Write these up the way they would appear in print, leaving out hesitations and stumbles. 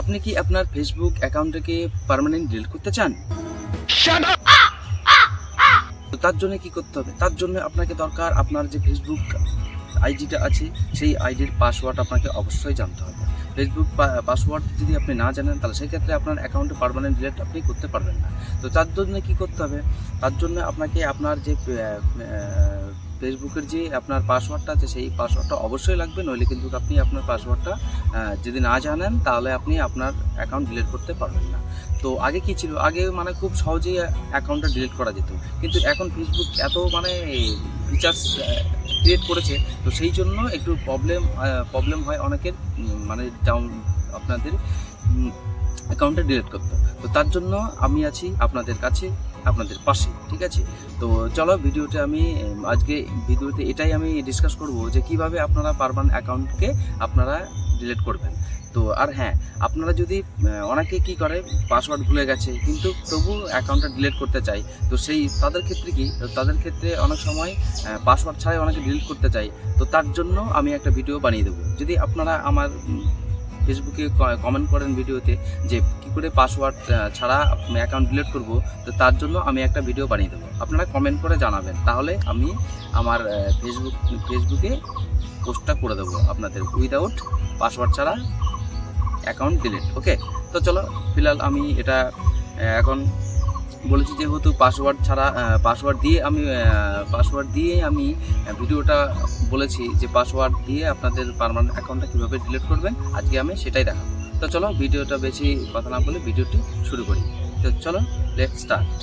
আপনি কি আপনার ফেসবুক অ্যাকাউন্টটাকে পার্মানেন্ট ডিলিট করতে চান? তো তার জন্য কি করতে হবে? তার জন্য আপনাকে দরকার আপনার যে ফেসবুক আইডিটা আছে সেই আইডির পাসওয়ার্ড আপনাকে অবশ্যই জানতে হবে। ফেসবুক পাসওয়ার্ড যদি আপনি না জানেন তাহলে সেক্ষেত্রে আপনার অ্যাকাউন্টে পার্মানেন্ট ডিলিট আপনি করতে পারবেন না। তো তার জন্য কি করতে হবে? তার জন্য আপনাকে আপনার যে ফেসবুকের যে আপনার পাসওয়ার্ডটা আছে সেই পাসওয়ার্ডটা অবশ্যই লাগবে, নইলে কিন্তু আপনি আপনার পাসওয়ার্ডটা যদি না জানেন তাহলে আপনি আপনার অ্যাকাউন্ট ডিলিট করতে পারবেন না। তো আগে কি ছিল? আগে মানে খুব সহজেই অ্যাকাউন্টটা ডিলিট করা যেত, কিন্তু এখন ফেসবুক এত মানে ফিচার্স ক্রিয়েট করেছে, তো সেই জন্য একটু প্রবলেম হয় অনেকের, মানে ডাউন আপনাদের অ্যাকাউন্টটা ডিলিট করতে। তো তার জন্য আমি আছি আপনাদের কাছে, আপনাদের পাশে, ঠিক আছে? তো চলো ভিডিওতে আমি আজকে ভিডিওতে এটাই আমি ডিসকাস করব যে কিভাবে আপনারা পারমানেন্ট অ্যাকাউন্টকে আপনারা ডিলিট করবেন। তো আর হ্যাঁ, আপনারা যদি অনেকে কি করে পাসওয়ার্ড ভুলে গেছে কিন্তু তবু অ্যাকাউন্টটা ডিলিট করতে চায়, তো তাদের ক্ষেত্রে কি, তাদের ক্ষেত্রে অনেক সময় পাসওয়ার্ড ছাড়াই অনেকে ডিলিট করতে চায়। তো তার জন্য আমি একটা ভিডিও বানিয়ে দেবো। যদি আপনারা আমার ফেসবুকে কমেন্ট করেন ভিডিওতে যে কী করে পাসওয়ার্ড ছাড়া অ্যাকাউন্ট ডিলিট করব, তো তার জন্য আমি একটা ভিডিও বানিয়ে দেবো। আপনারা কমেন্ট করে জানাবেন, তাহলে আমি আমার ফেসবুকে পোস্টটা করে দেবো আপনাদের উইদাউট পাসওয়ার্ড ছাড়া অ্যাকাউন্ট ডিলিট। ওকে, তো চলো ফিলহাল আমি এটা এখন বলেছি, যেহেতু পাসওয়ার্ড দিয়ে আমি ভিডিওটা বলেছি যে পাসওয়ার্ড দিয়ে আপনাদের পার্মানেন্ট অ্যাকাউন্টটা কীভাবে ডিলিট করবেন, আজকে আমি সেটাই দেখাবো। তো চলো ভিডিওটা বেশি কথা না বলে ভিডিওটি শুরু করি। তো চলো লেটস স্টার্ট।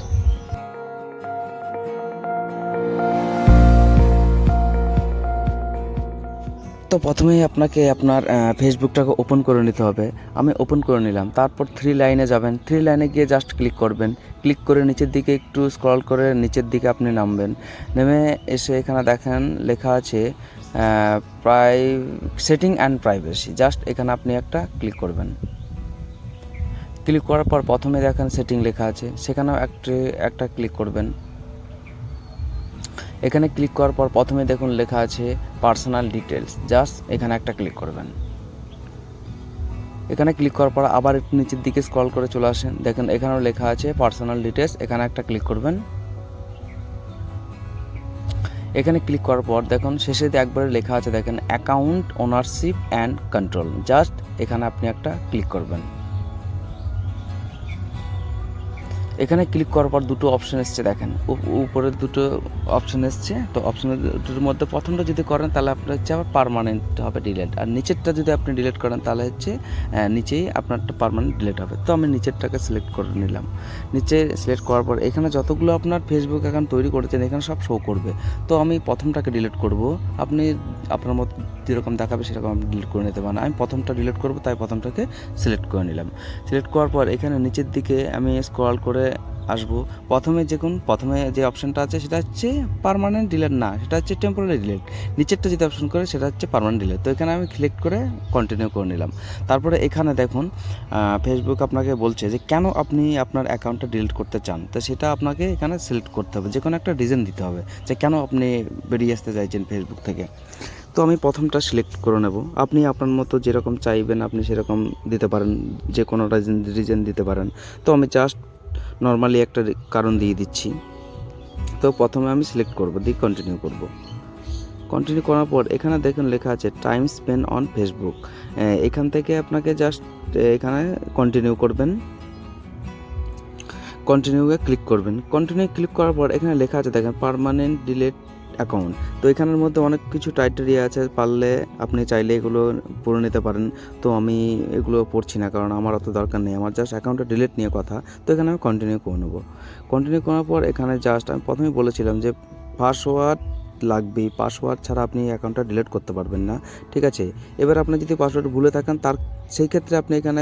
তো প্রথমেই আপনাকে আপনার ফেসবুকটাকে ওপেন করে নিতে হবে। আমি ওপেন করে নিলাম, তারপর 3 লাইনে যাবেন। 3 লাইনে গিয়ে জাস্ট ক্লিক করবেন। ক্লিক করে নিচের দিকে একটু স্ক্রল করে নিচের দিকে আপনি নামবেন। নেমে এসে এখানে দেখেন লেখা আছে সেটিং অ্যান্ড প্রাইভেসি। জাস্ট এখানে আপনি একটা ক্লিক করবেন। ক্লিক করার পর প্রথমে দেখেন সেটিং লেখা আছে, সেখানেও একটা ক্লিক করবেন। এখানে ক্লিক করার পর প্রথমে দেখুন লেখা আছে পার্সোনাল ডিটেলস, জাস্ট এখানে একটা ক্লিক করবেন। এখানে ক্লিক করার পর আবার একটু নিচের দিকে স্ক্রল করে চলে আসেন, দেখেন এখানেও লেখা আছে পার্সোনাল ডিটেলস, এখানে একটা ক্লিক করবেন। এখানে ক্লিক করার পর দেখুন শেষে একবারে লেখা আছে, দেখেন account ownership and control, just এখানে আপনি একটা ক্লিক করবেন। এখানে ক্লিক করার পর দুটো অপশন এসছে, দেখেন উপরে দুটো অপশন এসছে। তো অপশনের দুটোর মধ্যে প্রথমটা যদি করেন তাহলে আপনার হচ্ছে আবার পার্মানেন্ট হবে ডিলিট, আর নিচেরটা যদি আপনি ডিলিট করেন তাহলে হচ্ছে নিচেই আপনারটা পার্মানেন্ট ডিলিট হবে। তো আমি নিচেরটাকে সিলেক্ট করে নিলাম। নিচে সিলেক্ট করার পর এখানে যতগুলো আপনার ফেসবুক অ্যাকাউন্ট তৈরি করেছেন এখানে সব শো করবে। তো আমি প্রথমটাকে ডিলিট করব, আপনি আপনার মতো যেরকম দেখাবে সেরকম আপনি ডিলিট করে নিতে পারেন। আমি প্রথমটা ডিলিট করব, তাই প্রথমটাকে সিলেক্ট করে নিলাম। সিলেক্ট করার পর এখানে নিচের দিকে আমি স্ক্রল করে আসবো। প্রথমে যে অপশানটা আছে সেটা হচ্ছে পার্মানেন্ট ডিলিট না, সেটা হচ্ছে টেম্পোরারি ডিলিট। নিচেরটা যেটা অপশন করে সেটা হচ্ছে পার্মানেন্ট ডিলিট। তো এখানে আমি সিলেক্ট করে কন্টিনিউ করে নিলাম। তারপরে এখানে দেখুন ফেসবুক আপনাকে বলছে যে কেন আপনি আপনার অ্যাকাউন্টটা ডিলিট করতে চান। তো সেটা আপনাকে এখানে সিলেক্ট করতে হবে, যে কোনো একটা রিজন দিতে হবে যে কেন আপনি বেরিয়ে আসতে চাইছেন ফেসবুক থেকে। তো আমি প্রথমটা সিলেক্ট করে নেব। আপনি আপনার মতো যেরকম চাইবেন আপনি সেরকম দিতে পারেন, যে কোনো রিজন দিতে পারেন। তো আমি জাস্ট নর্মালি একটা কারণ দিয়ে দিচ্ছি। তো প্রথমে আমি সিলেক্ট করব, দিয়ে কন্টিনিউ করব। কন্টিনিউ করার পর এখানে দেখুন লেখা আছে টাইম স্পেন্ড অন ফেসবুক। এখান থেকে আপনাকে জাস্ট এখানে কন্টিনিউ করবেন, কন্টিনিউয়ে ক্লিক করবেন। কন্টিনিউ ক্লিক করার পর এখানে লেখা আছে দেখেন পার্মানেন্ট ডিলিট অ্যাকাউন্ট। তো এখানের মধ্যে অনেক কিছু ক্রাইটেরিয়া আছে, পারলে আপনি চাইলে এগুলো পড়ে নিতে পারেন। তো আমি এগুলো পড়ছি না, কারণ আমার অত দরকার নেই, আমার জাস্ট অ্যাকাউন্টটা ডিলিট নিয়ে কথা। তো এখানে আমি কন্টিনিউ করে নেব। কন্টিনিউ করার পর এখানে জাস্ট আমি প্রথমেই বলেছিলাম যে পাসওয়ার্ড লাগবে, পাসওয়ার্ড ছাড়া আপনি অ্যাকাউন্টটা ডিলিট করতে পারবেন না, ঠিক আছে? এবার আপনি যদি পাসওয়ার্ড ভুলে থাকেন সেই ক্ষেত্রে আপনি এখানে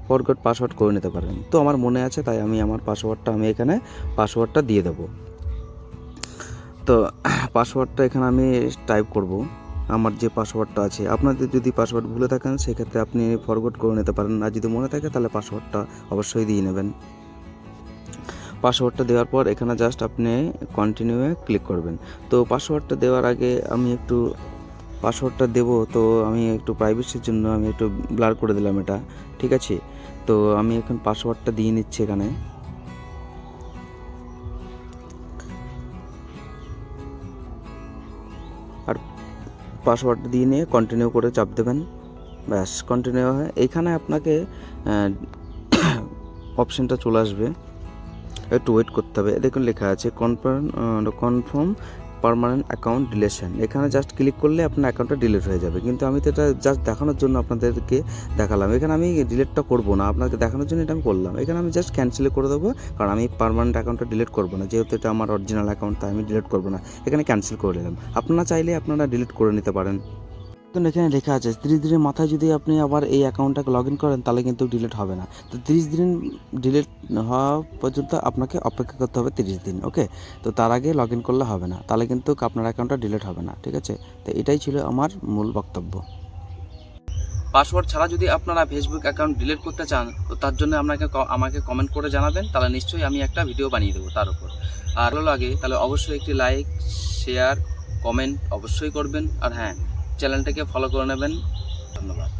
ফরগট পাসওয়ার্ড করে নিতে পারেন। তো আমার মনে আছে, তাই আমি আমার এখানে পাসওয়ার্ডটা দিয়ে দেবো। তো পাসওয়ার্ডটা এখানে আমি টাইপ করব, আমার যে পাসওয়ার্ডটা আছে। আপনাদের যদি পাসওয়ার্ড ভুলে থাকেন সেক্ষেত্রে আপনি ফরগট করে নিতে পারেন, আর যদি মনে থাকে তাহলে পাসওয়ার্ডটা অবশ্যই দিয়ে নেবেন। পাসওয়ার্ডটা দেওয়ার পর এখানে জাস্ট আপনি কন্টিনিউয়ে ক্লিক করবেন। তো পাসওয়ার্ডটা দেওয়ার আগে আমি একটু পাসওয়ার্ডটা দেবো, তো আমি একটু প্রাইভেসির জন্য আমি একটু ব্লার করে দিলাম এটা, ঠিক আছে। তো আমি এখন পাসওয়ার্ডটা দিয়ে নিচ্ছি এখানে। আর পাসওয়ার্ডটা দিয়ে নিয়ে কন্টিনিউ করে চাপ দেবেন, ব্যাস কন্টিনিউ হয়। এইখানে আপনাকে অপশানটা চলে আসবে, একটু ওয়েট করতে হবে। দেখুন লেখা আছে কনফার্ম পার্মানেন্ট অ্যাকাউন্ট ডিলেশন। এখানে জাস্ট ক্লিক করলে আপনার অ্যাকাউন্টটা ডিলিট হয়ে যাবে, কিন্তু আমি তো এটা জাস্ট দেখানোর জন্য আপনাদেরকে দেখালাম। এখানে আমি ডিলিটটা করবো না, আপনাকে দেখানোর জন্য এটা আমি করলাম। এখানে আমি জাস্ট ক্যান্সেল করে দেবো, কারণ আমি পার্মানেন্ট অ্যাকাউন্টটা ডিলিট করবো না, যেহেতু এটা আমার অরিজিনাল অ্যাকাউন্ট, তাই আমি ডিলিট করবো না। এখানে ক্যান্সেল করে নিলাম। আপনারা চাইলে আপনারা ডিলিট করে নিতে পারেন। কিন্তু এখানে লেখা আছে 30 দিনের মাথায় যদি আপনি আবার এই অ্যাকাউন্টটাকে লগ ইন করেন তাহলে কিন্তু ডিলিট হবে না। তো 30 দিন ডিলিট হওয়া পর্যন্ত আপনাকে অপেক্ষা করতে হবে 30 দিন, ওকে। তো তার আগে লগ ইন করলে হবে না, তাহলে কিন্তু আপনার অ্যাকাউন্টটা ডিলিট হবে না, ঠিক আছে। তো এটাই ছিল আমার মূল বক্তব্য। পাসওয়ার্ড ছাড়া যদি আপনারা ফেসবুক অ্যাকাউন্ট ডিলিট করতে চান, তো তার জন্য আমাকে কমেন্ট করে জানাবেন, তাহলে নিশ্চয়ই আমি একটা ভিডিও বানিয়ে দেবো তার উপর। আর ভালো লাগে তাহলে অবশ্যই একটি লাইক, শেয়ার, কমেন্ট অবশ্যই করবেন। আর হ্যাঁ, চ্যানেলটাকে ফলো করে নেবেন। ধন্যবাদ।